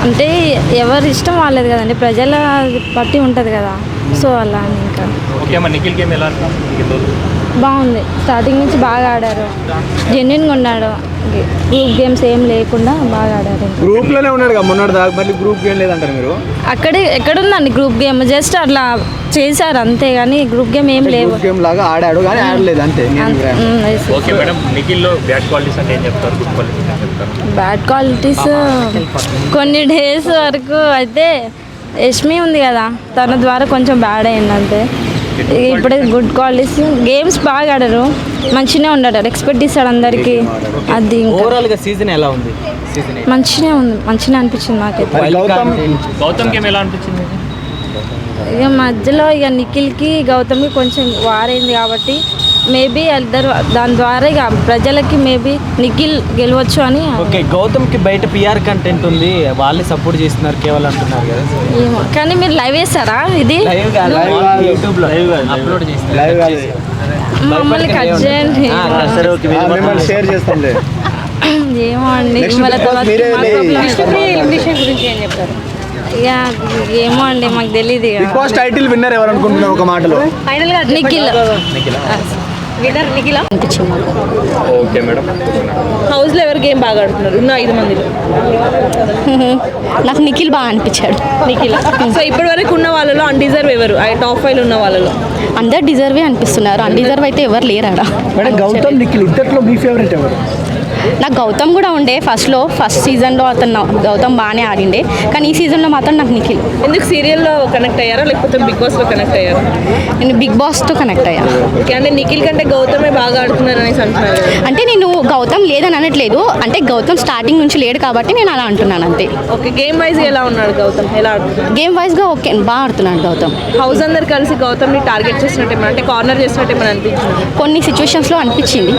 అంటే ఎవరి ఇష్టం వాళ్ళది కదండి, ప్రజల బట్టి ఉంటుంది కదా. సో అలా అని ఇంకా ఓకే అమ్మ, నిఖిల్ గేమ్ ఎలా ఆడుతున్నాం? బాగుంది. స్టార్టింగ్ నుంచి బాగా ఆడారు, జెన్యున్గా ఉన్నాడు. గ్రూప్ గేమ్స్ ఏం లేకుండా బాగా ఆడారు. గ్రూప్లోనే ఉన్నాడు కదా మొన్నటి దాకా, మళ్ళీ గ్రూప్ గేమ్ లేదంటారు మీరు? అక్కడే ఎక్కడుందండి గ్రూప్ గేమ్, జస్ట్ అట్లా చేశారు అంతే కానీ గ్రూప్ గేమ్ ఏం లేవు. గ్రూప్ గేమ్ లాగా ఆడాడు కానీ ఆడలేదు అంతే. ఓకే మేడం, నిఖిల్లో బ్యాడ్ క్వాలిటీస్ అంటే ఏం చెప్తారు, గుడ్ క్వాలిటీస్ ఏం చెప్తారు? బ్యాడ్ క్వాలిటీస్ కొన్ని డేస్ వరకు అయితే యష్మి ఉంది కదా, తన ద్వారా కొంచెం బ్యాడ్ అయింది అంతే. ఇప్పుడే గుడ్ క్వాలిటీస్, గేమ్స్ బాగా ఆడారు, మంచిగానే ఉన్నాడు, ఎక్స్పెక్ట్ చేశాడు అందరికీ. అది ఓవరాల్గా సీజన్ ఎలా ఉంది? సీజన్ మంచిగానే ఉంది, మంచిగా అనిపించింది నాకైతే. గౌతమ్ గేమ్ ఎలా అనిపించింది? ఇక మధ్యలో ఇక నిఖిల్కి గౌతమ్కి కొంచెం వారైంది కాబట్టి మేబీ ఇద్దరు దాని ద్వారా ఇక ప్రజలకి మేబీ నిఖిల్ గెలవచ్చు అని. ఓకే, గౌతమ్కి బయట పిఆర్ కంటెంట్ ఉంది, వాళ్ళే సపోర్ట్ చేస్తున్నారు కేవలం అంటున్నారు కదా. ఏమో కానీ మీరు లైవ్ వేస్తారా? ఇది యూట్యూబ్లో అప్లోడ్ చేస్తారు. మమ్మల్ని కట్ చేయండి. షేర్ చేస్తాంలే. ఏమో అండి, గురించి ఏం చెప్తారు? ఇక ఏమో అండి, మాకు తెలియదు. బిగ్ బాస్ టైటిల్ విన్నర్ ఎవరు అనుకుంటున్నారు ఒక మాటలో? ఫైనల్ గా నిఖిల్ విన్నర్ నిఖిల్ అనిపించింది. ఓకే మేడం, హౌస్ లో ఎవరు గేమ్ బాగా ఆడుతున్నారు ఉన్న 5 మందిలో? నాకు నిఖిల్ బాగా అనిపించాడు. నిఖిల్. సో ఇప్పటి వరకు ఉన్న వాళ్ళలో అన్డిజర్వ్ ఎవరు? టాప్ 5 ఉన్న వాళ్ళలో అందరు డిజర్వే అనిపిస్తున్నారు, అన్డిజర్వ్ అయితే ఎవరు లేరాడా. మేడం గౌతమ్ నిఖిల్ ఇద్దట్లో మీ ఫేవరెట్ ఎవరు? నాకు గౌతమ్ కూడా ఉండే ఫస్ట్ సీజన్లో అతను గౌతమ్ బాగానే ఆడిండే, కానీ ఈ సీజన్లో మాత్రం నాకు నిఖిల్. ఎందుకు సీరియల్లో కనెక్ట్ అయ్యారా లేకపోతే బిగ్ బాస్ లో కనెక్ట్ అయ్యారా? నేను బిగ్ బాస్తో కనెక్ట్ అయ్యాను. ఓకే, అంటే నిఖిల్ కంటే గౌతమే బాగా ఆడుతున్నారు అనేసి అంటున్నారు కదా. అంటే నేను గౌతమ్ లేదని అనట్లేదు, అంటే గౌతమ్ స్టార్టింగ్ నుంచి లేడు కాబట్టి నేను అలా అంటున్నాను అంతే. ఓకే, గేమ్ వైజ్ ఎలా ఉన్నాడు గౌతమ్? ఎలా ఆడుతున్నాడు? గేమ్ వైజ్గా ఓకే బాగా ఆడుతున్నాడు గౌతమ్. హౌస్ అందరు కలిసి గౌతమ్ని టార్గెట్ చేసినట్టు ఏమైనా, అంటే కార్నర్ చేసినట్టు ఏమైనా అనిపించింది? కొన్ని సిచ్యువేషన్స్లో అనిపించింది.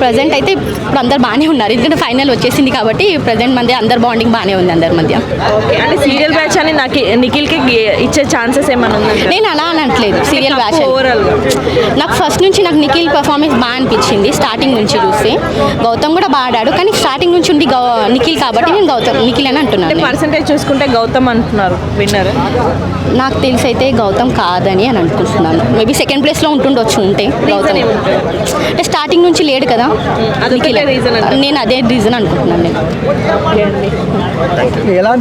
ప్రజెంట్ అయితే ఇప్పుడు అందరు బాగానే ఉన్నారు, ఎందుకంటే ఫైనల్ వచ్చేసింది కాబట్టి ప్రజెంట్ మధ్య అందరు బాండింగ్ బాగానే ఉంది అందరి మధ్య. ఓకే, అంటే సీరియల్ బ్యాచ్ అని నాకు నిఖిల్కి ఇచ్చే ఛాన్సెస్ ఏమైనా ఉందంటే? నేను అలా అనట్లేదు, సీరియల్ బ్యాచ్ ఓవరాల్గా నాకు ఫస్ట్ నుంచి నాకు నిఖిల్ పర్ఫార్మెన్స్ బాగా అనిపించింది. స్టార్టింగ్ నుంచి చూస్తే గౌతమ్ కూడా బాగా ఆడాడు, కానీ స్టార్టింగ్ నుంచి ఉండి నిఖిల్ కాబట్టి నేను నిఖిల్ అని అంటున్నాను. పర్సంటేజ్ చూసుకుంటే గౌతమ్ అంటున్నారు విన్నర్. నాకు తెలిసి అయితే గౌతమ్ కాదని అని అనుకుంటున్నాను. మేబీ సెకండ్ ప్లేస్లో ఉంటుండొచ్చు ఉంటే గౌతమ్, అంటే స్టార్టింగ్ నుంచి లేడు కదా అదొకటే రీజన్. నేను అదే రీజన్ అనుకుంటున్నాను నేను. ఎలా